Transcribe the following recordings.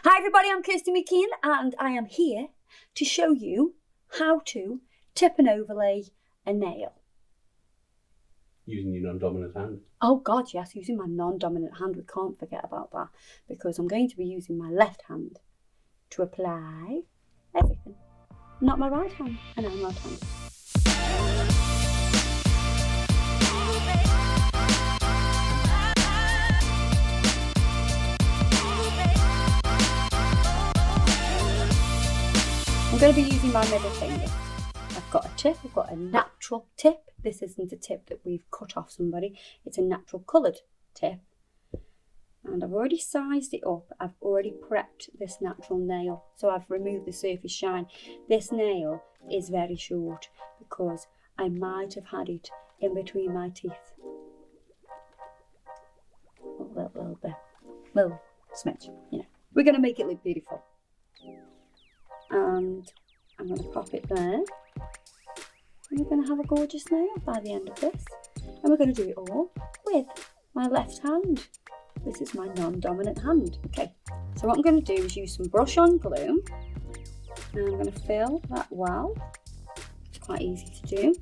Hi everybody, I'm Kirsty Meakin and I am here to show you how to tip and overlay a nail. Using your non-dominant hand. Oh God, yes, using my non-dominant hand. We can't forget about that because I'm going to be using my left hand to apply everything. Not my right hand, and I'm right-handed. I'm going to be using my middle finger. I've got a tip, I've got a natural tip. This isn't a tip that we've cut off somebody. It's a natural coloured tip. And I've already sized it up. I've already prepped this natural nail. So I've removed the surface shine. This nail is very short because I might have had it in between my teeth. A little bit. Little smidge, you know. We're going to make it look beautiful. And I'm going to pop it there. And we're going to have a gorgeous nail by the end of this. And we're going to do it all with my left hand. This is my non-dominant hand. Okay, so what I'm going to do is use some brush on glue. And I'm going to fill that well. It's quite easy to do.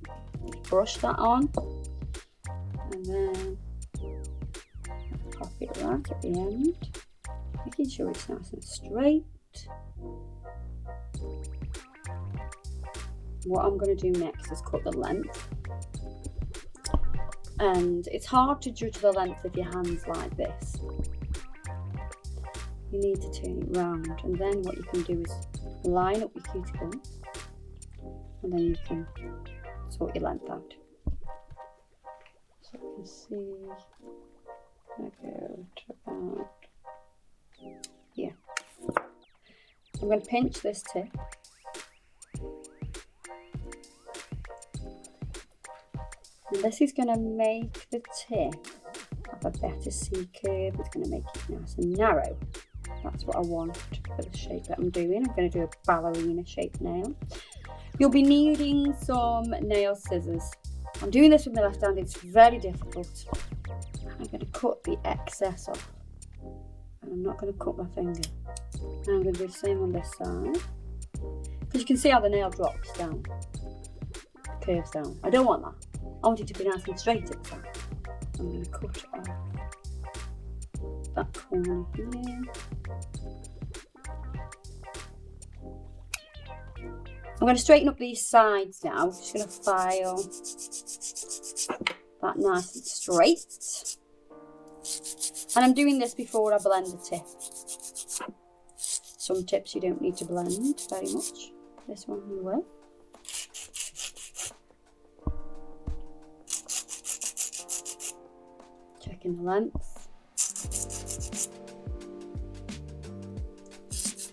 Brush that on. And then pop it right at the end. Making sure it's nice and straight. What I'm going to do next is cut the length, and it's hard to judge the length of your hands like this. You need to turn it round, and then what you can do is line up your cuticles, and then you can sort your length out. So you can see I go to about here. I'm going to pinch this tip. And this is going to make the tip have a better C curve. It's going to make it nice and narrow. That's what I want for the shape that I'm doing. I'm going to do a ballerina shaped nail. You'll be needing some nail scissors. I'm doing this with my left hand. It's very difficult. I'm going to cut the excess off. And I'm not going to cut my finger. And I'm going to do the same on this side. Because you can see how the nail drops down. Curves down. I don't want that. I want it to be nice and straight at the side. I'm going to cut off that corner here. I'm going to straighten up these sides now. I'm just going to file that nice and straight. And I'm doing this before I blend the tip. Some tips you don't need to blend very much. This one you will. Checking the length.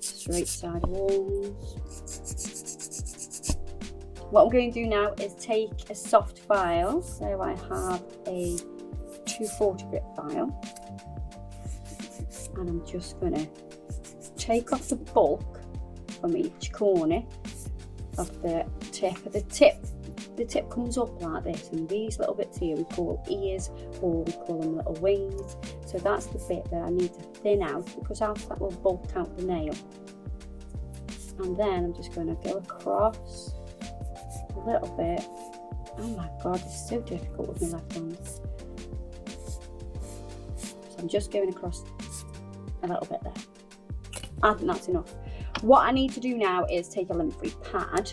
Straight side walls. What I'm going to do now is take a soft file. So I have a 240 grit file. And I'm just going to take off the bulk from each corner of the tip. The tip comes up like this, and these little bits here we call ears, or we call them little wings. So that's the bit that I need to thin out, because else that will bulk out the nail. And then I'm just going to go across a little bit. Oh my God, it's so difficult with my left hand. So I'm just going across a little bit there. I think that's enough. What I need to do now is take a lint-free pad.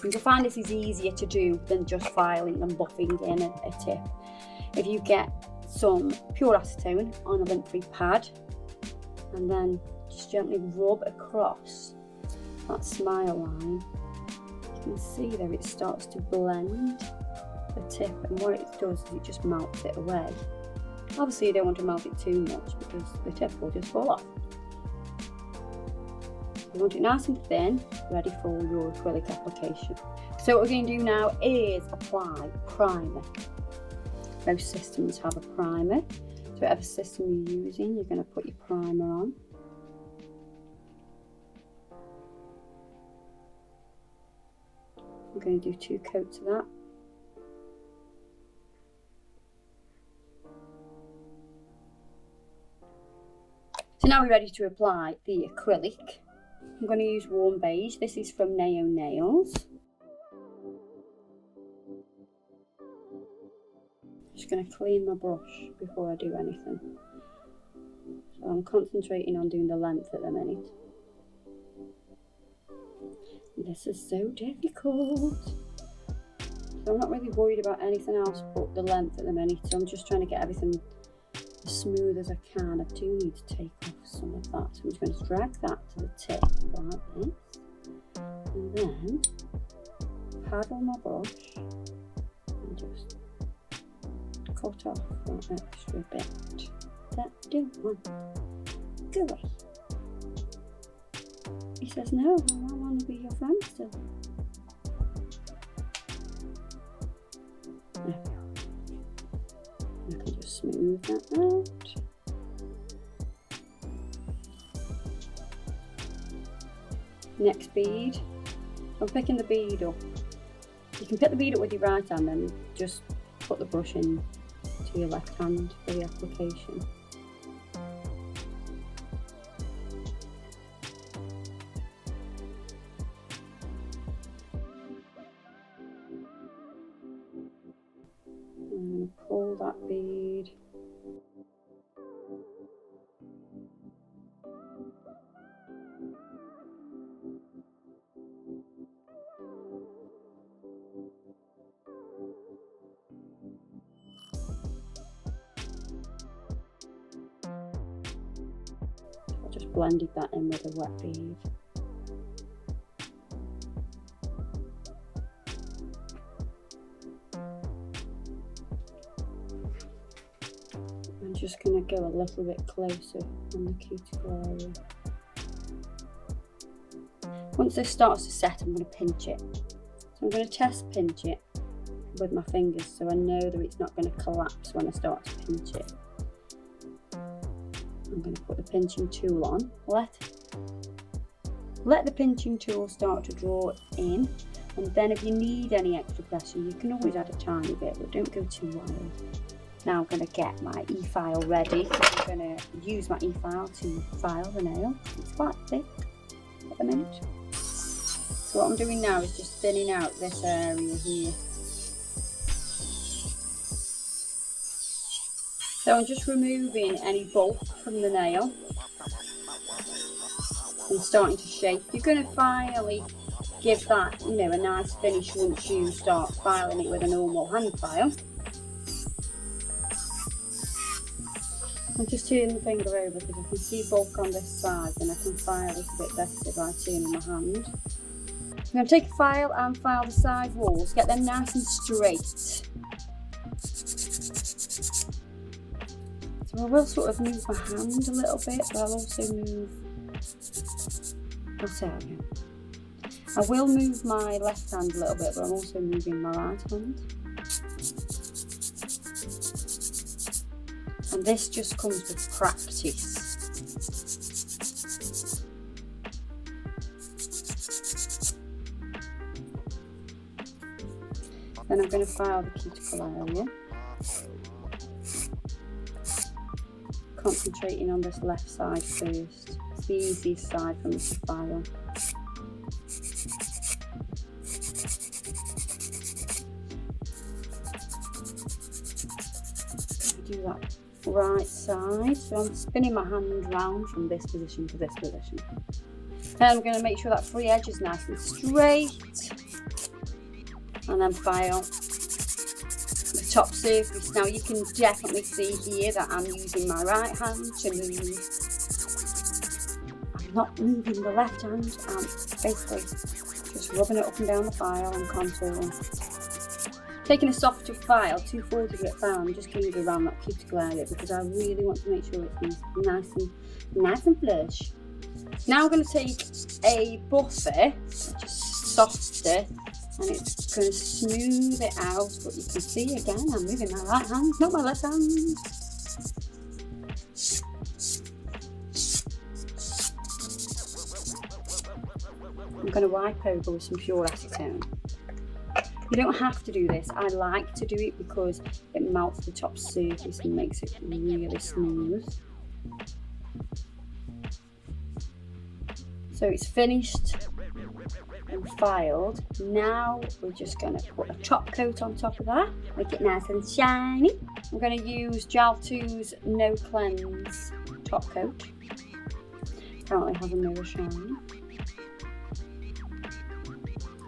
And you'll find this is easier to do than just filing and buffing in a tip. If you get some pure acetone on a lint-free pad and then just gently rub across that smile line, you can see there it starts to blend the tip, and what it does is it just melts it away. Obviously you don't want to melt it too much because the tip will just fall off. You want it nice and thin, ready for your acrylic application. So what we're going to do now is apply primer. Most systems have a primer. So whatever system you're using, you're going to put your primer on. I'm going to do 2 coats of that. So now we're ready to apply the acrylic. I'm going to use warm beige. This is from Neo Nails. Just going to clean my brush before I do anything. So I'm concentrating on doing the length at the minute. This is so difficult. So I'm not really worried about anything else but the length at the minute. So I'm just trying to get everything as smooth as I can. I do need to take off some of that. So I'm just going to drag that to the tip like this. And then paddle my brush and just cut off that extra bit that I don't want. Go away. He says, no, I want to be your friend still. There we go. I can just smooth that out. Next bead. I'm picking the bead up. You can pick the bead up with your right hand and just put the brush in to your left hand for the application. And pull that bead. I just blended that in with a wet bead. I'm just going to go a little bit closer on the cuticle area. Once this starts to set, I'm going to pinch it. So I'm going to test pinch it with my fingers so I know that it's not going to collapse when I start to pinch it. I'm going to put the pinching tool on. Let the pinching tool start to draw in, and then if you need any extra pressure you can always add a tiny bit, but don't go too wild. Now I'm going to get my e-file ready. I'm going to use my e-file to file the nail. It's quite thick at the minute. So what I'm doing now is just thinning out this area here. So I'm just removing any bulk from the nail and starting to shape. You're going to finally give that, a nice finish once you start filing it with a normal hand file. I'm just turning the finger over because I can see bulk on this side and I can file it a bit better by turning my hand. I'm going to take a file and file the side walls, get them nice and straight. So I will sort of move my hand a little bit, but I'll also move, I will move my left hand a little bit, but I'm also moving my right hand. And this just comes with practice. Then I'm going to file the cuticle area. Concentrating on this left side first. It's the easiest side for me to file. Do that right side, so I'm spinning my hand round from this position to this position. Then I'm going to make sure that free edge is nice and straight, and then file the top surface. Now you can definitely see here that I'm using my right hand to move. I'm not moving the left hand, I'm basically just rubbing it up and down the file and contouring. Taking a softer file, 240 grit file, I'm just going to go around that cuticle area because I really want to make sure it's nice and flush. Now I'm going to take a buffer, just softer, and it's going to smooth it out. But you can see again, I'm moving my right hand, not my left hand. I'm going to wipe over with some pure acetone. You don't have to do this. I like to do it because it melts the top surface and makes it really smooth. So it's finished and filed. Now we're just going to put a top coat on top of that, make it nice and shiny. I'm going to use Gel 2's No Cleanse top coat. Apparently has a mirror shine.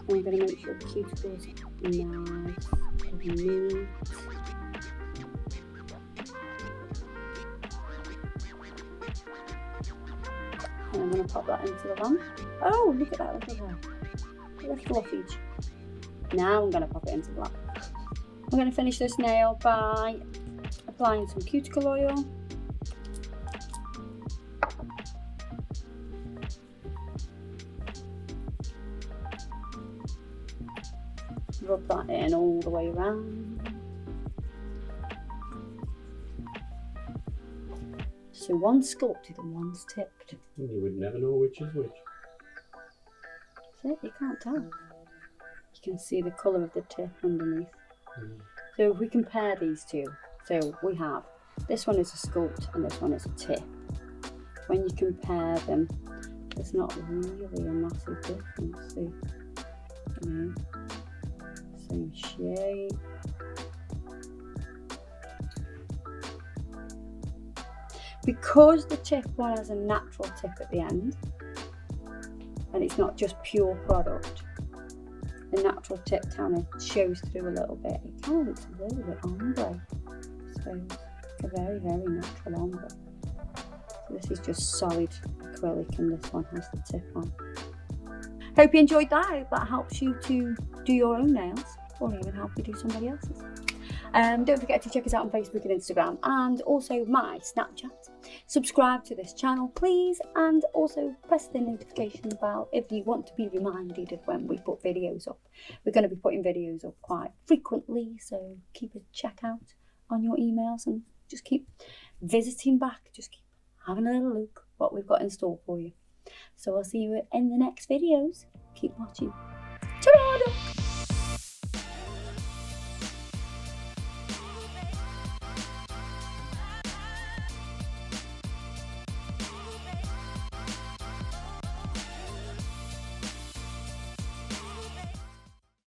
And I'm going to make sure the cuticles are nice and neat. And I'm going to pop that into the lamp. Oh, look at that little hair. Look at the fluffage. Now I'm going to pop it into the lamp. I'm going to finish this nail by applying some cuticle oil. Rub that in all the way around. So one's sculpted and one's tipped. You would never know which is which. See, you can't tell. You can see the colour of the tip underneath. So if we compare these two, so we have, this one is a sculpt and this one is a tip. When you compare them, there's not really a massive difference. See, same shape. Because the tip one has a natural tip at the end, and it's not just pure product, the natural tip kind of shows through a little bit. It kind of looks a little bit ombre, I suppose. It's a very, very natural ombre. So this is just solid acrylic and this one has the tip on. Hope you enjoyed that. I hope that helps you to do your own nails or even help you do somebody else's. Don't forget to check us out on Facebook and Instagram and also my Snapchat. Subscribe to this channel please, and also press the notification bell if you want to be reminded of when we put videos up. We're going to be putting videos up quite frequently, so keep a check out on your emails and just keep visiting back, just keep having a little look what we've got in store for you. So I'll see you in the next videos. Keep watching. Ta-da!